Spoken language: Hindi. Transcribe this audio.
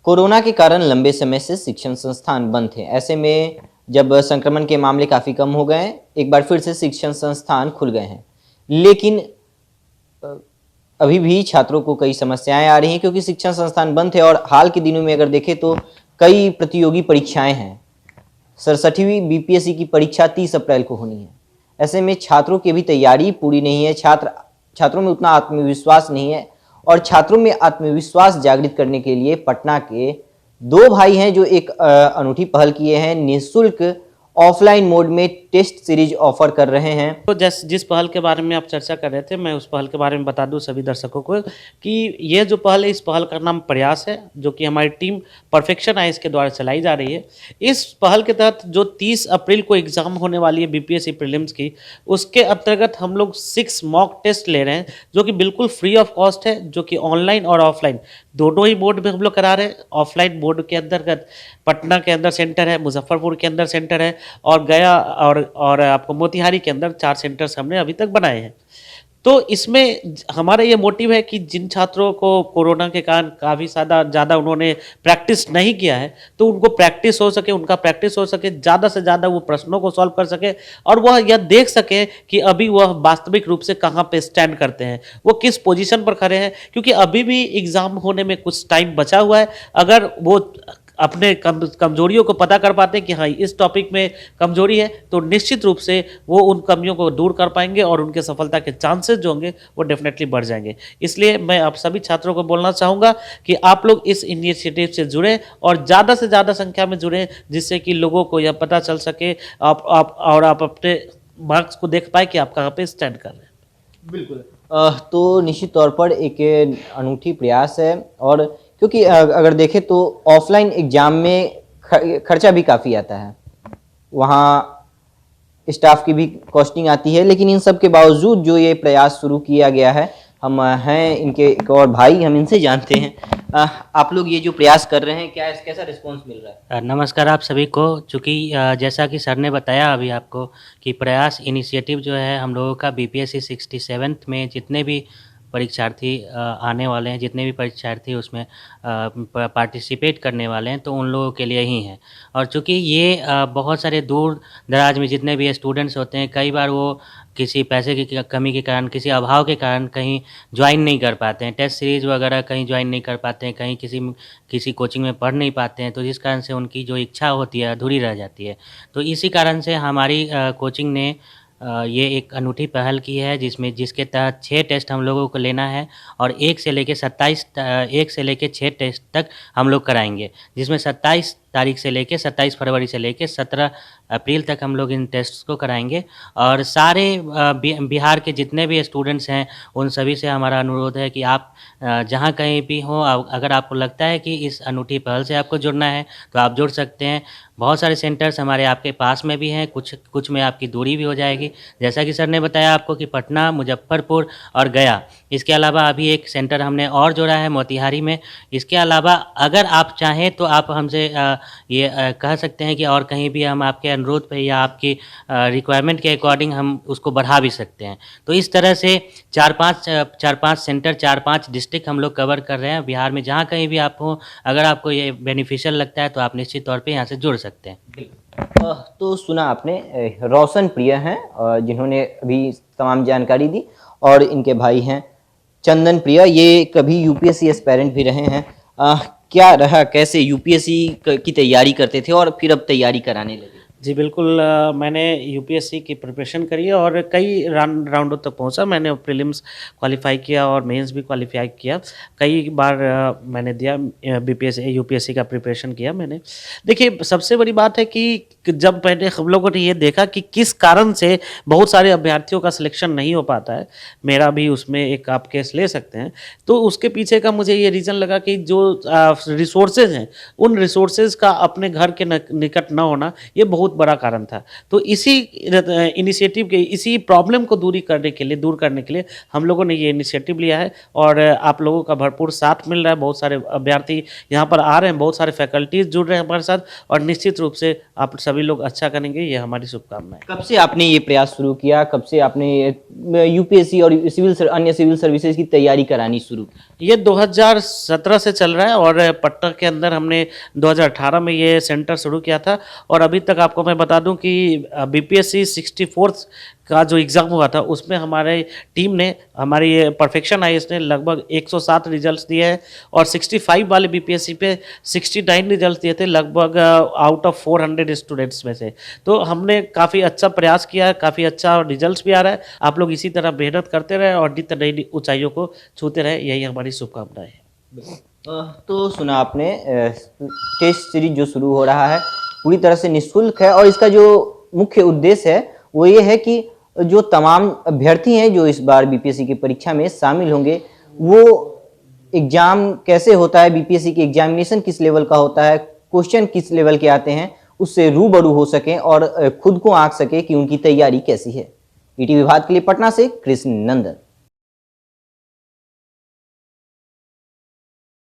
कोरोना के कारण लंबे समय से शिक्षण संस्थान बंद थे। ऐसे में जब संक्रमण के मामले काफ़ी कम हो गए, एक बार फिर से शिक्षण संस्थान खुल गए हैं। लेकिन अ, अभी भी छात्रों को कई समस्याएं आ रही हैं क्योंकि शिक्षण संस्थान बंद थे और हाल के दिनों में अगर देखें तो कई प्रतियोगी परीक्षाएं हैं। 67वीं बीपीएससी की परीक्षा 30 अप्रैल को होनी है। ऐसे में छात्रों की भी तैयारी पूरी नहीं है। छात्रों में उतना आत्मविश्वास नहीं है और छात्रों में आत्मविश्वास जागृत करने के लिए पटना के दो भाई हैं जो एक अनूठी पहल किए हैं। निःशुल्क ऑफलाइन मोड में टेस्ट सीरीज ऑफर कर रहे हैं। तो जिस पहल के बारे में आप चर्चा कर रहे थे, मैं उस पहल के बारे में बता दूं सभी दर्शकों को कि ये जो पहल है, इस पहल का नाम प्रयास है, जो कि हमारी टीम परफेक्शन आइज के द्वारा चलाई जा रही है। इस पहल के तहत जो 30 अप्रैल को एग्ज़ाम होने वाली है बीपीएससी प्रीलिम्स की, उसके अंतर्गत हम लोग 6 मॉक टेस्ट ले रहे हैं, जो कि बिल्कुल फ्री ऑफ कॉस्ट है, जो कि ऑनलाइन और ऑफलाइन दोनों ही मोड में हम लोग करा रहे हैं। ऑफलाइन मोड के अंतर्गत पटना के अंदर सेंटर है, मुजफ्फरपुर के अंदर सेंटर है और गया और आपको मोतिहारी के अंदर 4 सेंटर्स हमने अभी तक बनाए हैं। तो इसमें हमारा ये मोटिव है कि जिन छात्रों को कोरोना के कारण काफ़ी ज़्यादा उन्होंने प्रैक्टिस नहीं किया है, तो उनको प्रैक्टिस हो सके, उनका प्रैक्टिस हो सके, ज़्यादा से ज़्यादा वो प्रश्नों को सॉल्व कर सके और वह यह देख सके कि अभी वह वास्तविक रूप से कहाँ पे स्टैंड करते हैं, वो किस पोजीशन पर खड़े हैं। क्योंकि अभी भी एग्ज़ाम होने में कुछ टाइम बचा हुआ है। अगर वो अपने कमजोरियों को पता कर पाते हैं कि हाँ इस टॉपिक में कमजोरी है, तो निश्चित रूप से वो उन कमियों को दूर कर पाएंगे और उनके सफलता के चांसेस जो होंगे वो डेफिनेटली बढ़ जाएंगे। इसलिए मैं आप सभी छात्रों को बोलना चाहूँगा कि आप लोग इस इनिशिएटिव से जुड़ें और ज़्यादा से ज़्यादा संख्या में जुड़ें, जिससे कि लोगों को यह पता चल सके आप अपने मार्क्स को देख पाए कि आप कहाँ पे स्टैंड कर रहे हैं। बिल्कुल। तो निश्चित तौर पर एक अनूठी प्रयास है और क्योंकि अगर देखें तो ऑफलाइन एग्जाम में खर्चा भी काफ़ी आता है, वहाँ स्टाफ की भी कॉस्टिंग आती है। लेकिन इन सब के बावजूद जो ये प्रयास शुरू किया गया है, हम हैं इनके एक और भाई, हम इनसे जानते हैं। आप लोग ये जो प्रयास कर रहे हैं, कैसा रिस्पॉन्स मिल रहा है? नमस्कार आप सभी को। चूँकि जैसा कि सर ने बताया अभी आपको कि प्रयास इनिशिएटिव जो है हम लोगों का बीपीएससी 67th में जितने भी परीक्षार्थी आने वाले हैं, जितने भी परीक्षार्थी उसमें पार्टिसिपेट करने वाले हैं, तो उन लोगों के लिए ही है। और चूँकि ये बहुत सारे दूर दराज में जितने भी स्टूडेंट्स होते हैं, कई बार वो किसी पैसे की कमी के कारण, किसी अभाव के कारण कहीं ज्वाइन नहीं कर पाते हैं, टेस्ट सीरीज़ वगैरह कहीं ज्वाइन नहीं कर पाते हैं, कहीं किसी कोचिंग में पढ़ नहीं पाते हैं, तो जिस कारण से उनकी जो इच्छा होती है अधूरी रह जाती है। तो इसी कारण से हमारी कोचिंग ने ये एक अनूठी पहल की है, जिसके तहत 6 टेस्ट हम लोगों को लेना है और 1 से लेके 6 टेस्ट तक हम लोग कराएंगे, जिसमें 27 फरवरी से लेके 17 अप्रैल तक हम लोग इन टेस्ट्स को कराएंगे। और सारे बिहार के जितने भी स्टूडेंट्स हैं, उन सभी से हमारा अनुरोध है कि आप जहाँ कहीं भी हो, अगर आपको लगता है कि इस अनूठी पहल से आपको जुड़ना है तो आप जुड़ सकते हैं। बहुत सारे सेंटर्स हमारे आपके पास में भी हैं, कुछ में आपकी दूरी भी हो जाएगी। जैसा कि सर ने बताया आपको कि पटना, मुजफ्फरपुर और गया, इसके अलावा अभी एक सेंटर हमने और जोड़ा है मोतिहारी में। इसके अलावा अगर आप चाहें तो आप हमसे कह सकते हैं कि और कहीं भी हम आपके अनुरोध पे या आपकी रिक्वायरमेंट के अकॉर्डिंग हम उसको बढ़ा भी सकते हैं। तो इस तरह से 4-5 सेंटर, 4-5 डिस्ट्रिक्ट हम लोग कवर कर रहे हैं बिहार में। जहाँ कहीं भी आप हो, अगर आपको ये बेनिफिशियल लगता है तो आप निश्चित तौर पे यहाँ से जुड़ सकते हैं। तो सुना आपने, रोशन प्रिय हैं जिन्होंने अभी तमाम जानकारी दी, और इनके भाई हैं चंदन प्रिय, ये कभी यूपीएससी एस्पायरेंट भी रहे हैं। क्या रहा, कैसे यूपीएससी की तैयारी करते थे और फिर अब तैयारी कराने लगे? जी बिल्कुल, मैंने यूपीएससी की प्रिपरेशन करी है और कई राउंडों तक पहुंचा। मैंने प्रीलिम्स क्वालिफाई किया और मेंस भी क्वालिफाई किया। कई बार मैंने दिया बीपीएससी यूपीएससी का प्रिपरेशन किया मैंने। देखिए, सबसे बड़ी बात है कि जब मैंने हम लोगों ने ये देखा कि किस कारण से बहुत सारे अभ्यर्थियों का सिलेक्शन नहीं हो पाता है, मेरा भी उसमें एक आप केस ले सकते हैं, तो उसके पीछे का मुझे ये रीज़न लगा कि जो रिसोर्सेज हैं, उन रिसोर्सेज का अपने घर के निकट न होना, ये बहुत बहुत बड़ा कारण था। तो इसी इनिशिएटिव के, इसी प्रॉब्लम को दूर करने के लिए हम लोगों ने ये इनिशिएटिव लिया है और आप लोगों का भरपूर साथ मिल रहा है। बहुत सारे अभ्यर्थी यहाँ पर आ रहे हैं, बहुत सारे फैकल्टीज जुड़ रहे हैं हमारे साथ और निश्चित रूप से आप सभी लोग अच्छा करेंगे, ये हमारी शुभकामनाएं। कब से आपने ये प्रयास शुरू किया, कब से आपने यूपीएससी और अन्य सिविल सर्विसेज की तैयारी करानी शुरू की? ये 2017 से चल रहा है और पटना के अंदर हमने 2018 में ये सेंटर शुरू किया था और अभी तक आपको मैं बता दूं कि बीपीएससी 64 का जो एग्ज़ाम हुआ था उसमें हमारे टीम ने, हमारी ये परफेक्शन आईएएस ने लगभग 107 रिजल्ट्स दिए हैं और 65 वाले बीपीएससी पे 69 रिजल्ट्स दिए थे, लगभग आउट ऑफ 400 स्टूडेंट्स में से। तो हमने काफ़ी अच्छा प्रयास किया है, काफ़ी अच्छा रिजल्ट्स भी आ रहा है। आप लोग इसी तरह मेहनत करते रहे और नित्य नई ऊंचाइयों को छूते रहे, यही हमारी शुभकामनाएं है। तो सुना आपने, टेस्ट सीरीज जो शुरू हो रहा है पूरी तरह से निःशुल्क है और इसका जो मुख्य उद्देश्य है वो ये है कि जो तमाम अभ्यर्थी हैं जो इस बार बीपीएससी की परीक्षा में शामिल होंगे, वो एग्जाम कैसे होता है, बीपीएससी की एग्जामिनेशन किस लेवल का होता है, क्वेश्चन किस लेवल के आते हैं, उससे रूबरू हो सकें और खुद को आंक सके कि उनकी तैयारी कैसी है। ईटीवी भारत के लिए पटना से कृष्ण नंदन।